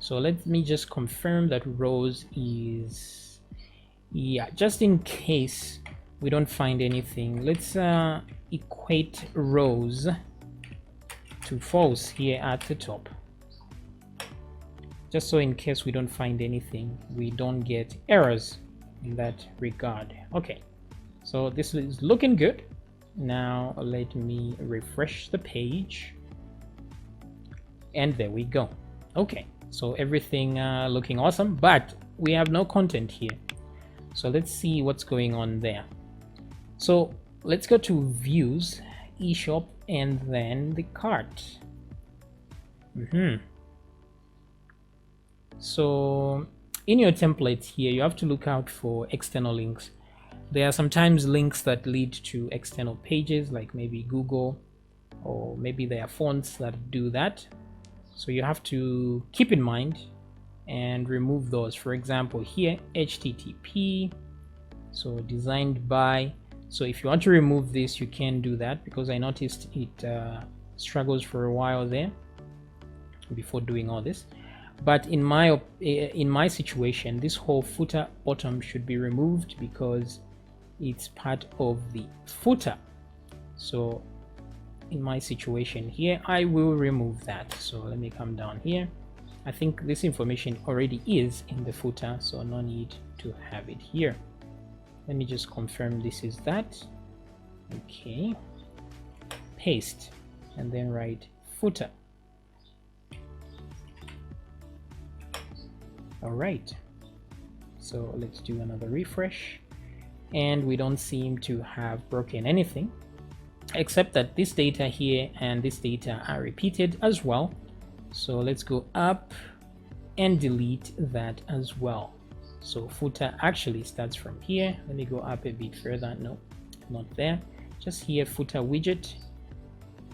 So let me just confirm that rows is, yeah, just in case we don't find anything, let's equate rows to false here at the top, just so in case we don't find anything, we don't get errors in that regard. Okay, so this is looking good. Now let me refresh the page, and there we go. Okay, so everything looking awesome, but we have no content here. So let's see what's going on there. So let's go to views, eShop, and then the cart. So in your templates here, you have to look out for external links. There are sometimes links that lead to external pages, like maybe Google, or maybe there are fonts that do that. So you have to keep in mind and remove those. For example, here, HTTP, so designed by. So if you want to remove this, you can do that, because I noticed it struggles for a while there before doing all this. But in my situation, this whole footer bottom should be removed because it's part of the footer. So in my situation here, I will remove that. So let me come down here. I think this information already is in the footer, so no need to have it here. Let me just confirm this is that. Okay, paste, and then write footer. All right, so let's do another refresh, and we don't seem to have broken anything, except that this data here and this data are repeated as well. So let's go up and delete that as well. So footer actually starts from here. Let me go up a bit further. No, not there, just here, footer widget.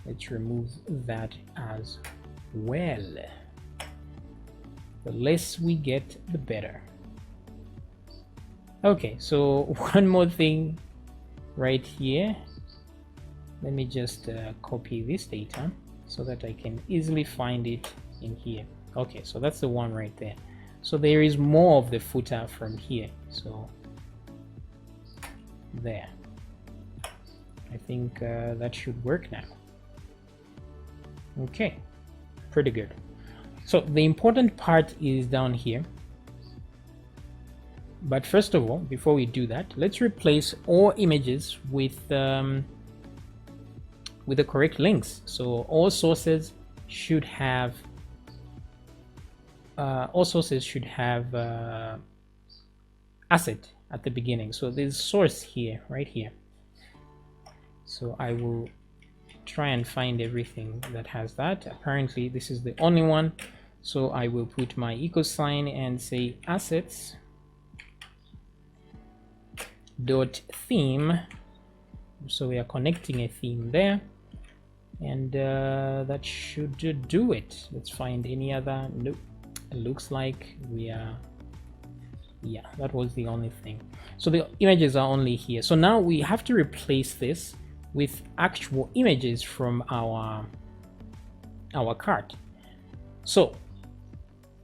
Let's remove that as well. The less we get, the better. Okay, so one more thing right here. Let me just copy this data so that I can easily find it in here. Okay, so that's the one right there. So there is more of the footer from here. So there. I think that should work now. Okay, pretty good. So the important part is down here. But first of all, before we do that, let's replace all images with the correct links. So all sources should have asset at the beginning. So there's source here, right here. So I will try and find everything that has that. Apparently this is the only one. So I will put my equal sign and say assets dot theme. So we are connecting a theme there, and that should do it. Let's find any other. Nope, it looks like we are, yeah, that was the only thing. So the images are only here. So now we have to replace this with actual images from our cart. So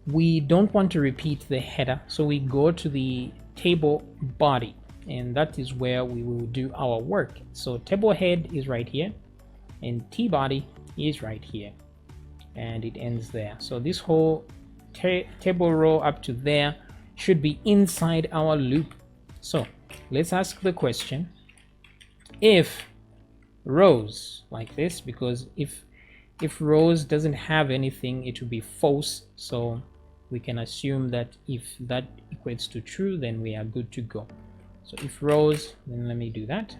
we don't want to repeat the header, so we go to the table body, and that is where we will do our work. So table head is right here, and T body is right here, and it ends there. So this whole table row up to there should be inside our loop. So let's ask the question, if rows like this, because if rows doesn't have anything, it will be false. So we can assume that if that equates to true, then we are good to go. So if rows, then let me do that.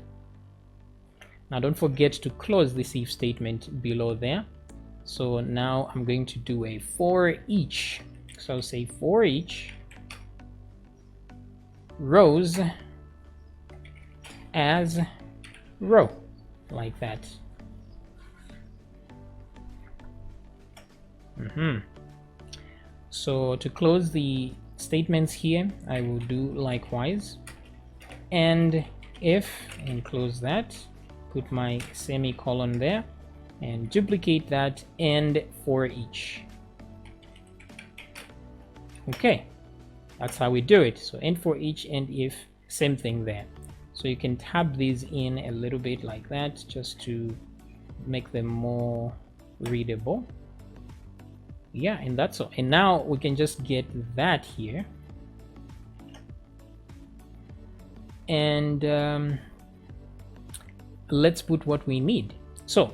Now don't forget to close this if statement below there. So now I'm going to do a for each. So I'll say for each rows as row, like that. So to close the statements here, I will do likewise, and if, and close that, put my semicolon there, and duplicate that, and for each. Okay, that's how we do it. So and for each and if, same thing there. So you can tab these in a little bit like that just to make them more readable. Yeah, and that's all. And now we can just get that here. And let's put what we need. So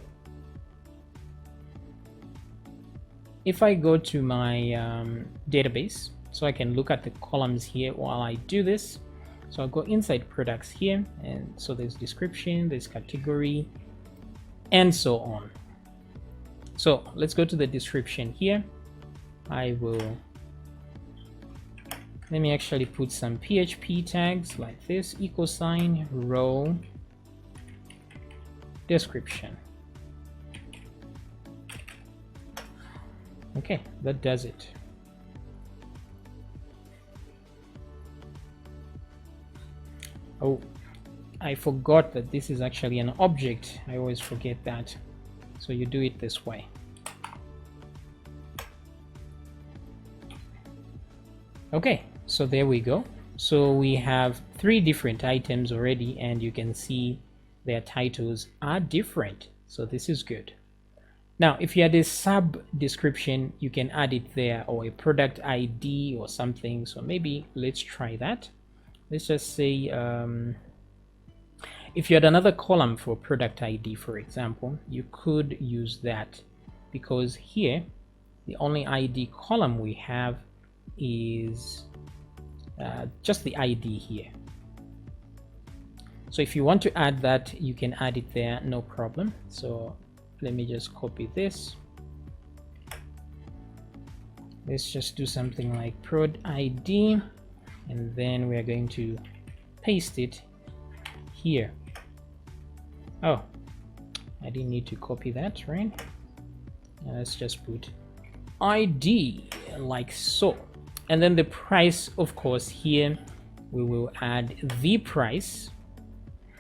if I go to my database, so I can look at the columns here while I do this. So I'll go inside products here, and so there's description, there's category, and so on. So let's go to the description here. Let me actually put some PHP tags like this: $, row, description. Okay, that does it. Oh, I forgot that this is actually an object. I always forget that. So you do it this way. Okay, so there we go. So we have 3 different items already, and you can see their titles are different. So this is good. Now, if you had a sub description, you can add it there, or a product ID or something. So maybe let's try that. Let's just say if you had another column for product ID, for example, you could use that, because here the only ID column we have is just the ID here. So if you want to add that, you can add it there, no problem. So let me just copy this. Let's just do something like prod ID, and then we are going to paste it here. Oh, I didn't need to copy that, right? Let's just put ID like so. And then the price, of course, here we will add the price.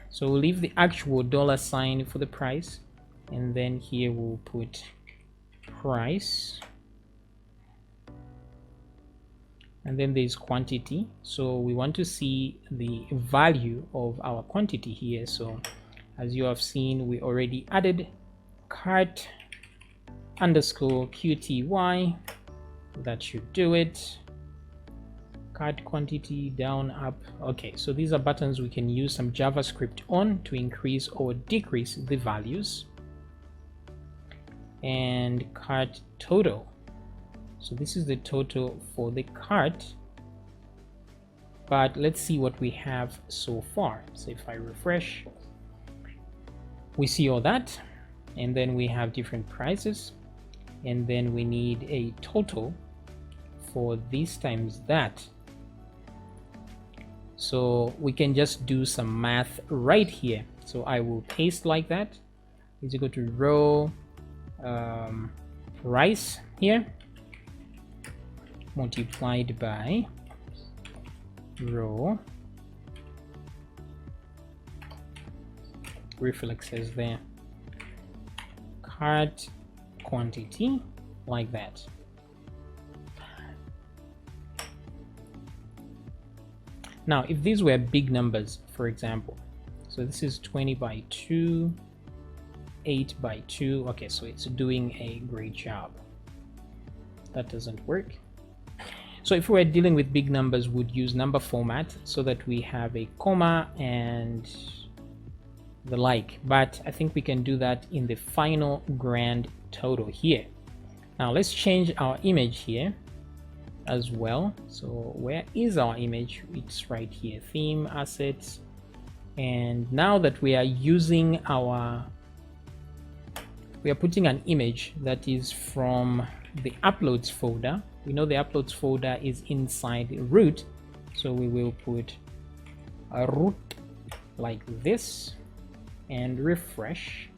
So we'll leave the actual $sign for the price, and then here we'll put price. And then there's quantity. So we want to see the value of our quantity here. So as you have seen, we already added cart underscore QTY. That should do it. Cart quantity down, up. Okay, so these are buttons we can use some JavaScript on to increase or decrease the values. And cart total. So this is the total for the cart, but let's see what we have so far. So if I refresh, we see all that, and then we have different prices, and then we need a total for this times that. So we can just do some math right here. So I will paste like that. Is equal to row price here multiplied by row reflexes there cart quantity, like that. Now if these were big numbers, for example, so this is 20 by 2, 8 by 2. Okay, so it's doing a great job. That doesn't work. So if we're dealing with big numbers, we'd use number format so that we have a comma and the like, but I think we can do that in the final grand total here. Now let's change our image here as well. So where is our image? It's right here, theme, assets. And now that we are using we are putting an image that is from the uploads folder. We know the uploads folder is inside root, so we will put a root like this and refresh,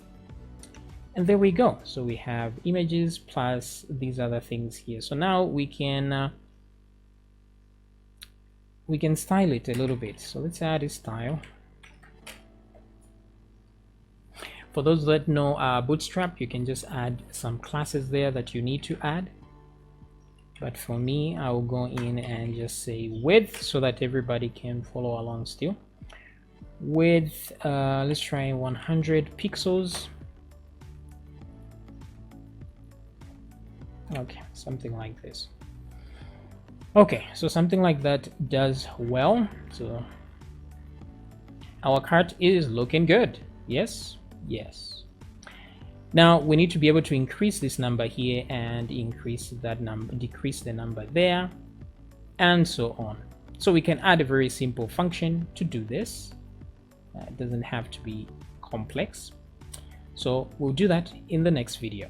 and there we go. So we have images plus these other things here. So now we can style it a little bit. So let's add a style. For those that know Bootstrap, you can just add some classes there that you need to add. but for me I will go in and just say width so that everybody can follow along still. Width, let's try 100 pixels. Okay, something like this. Okay, so something like that does well. So our cart is looking good. Yes, yes. Now we need to be able to increase this number here and increase that number, decrease the number there, and so on. So we can add a very simple function to do this. It doesn't have to be complex. So we'll do that in the next video.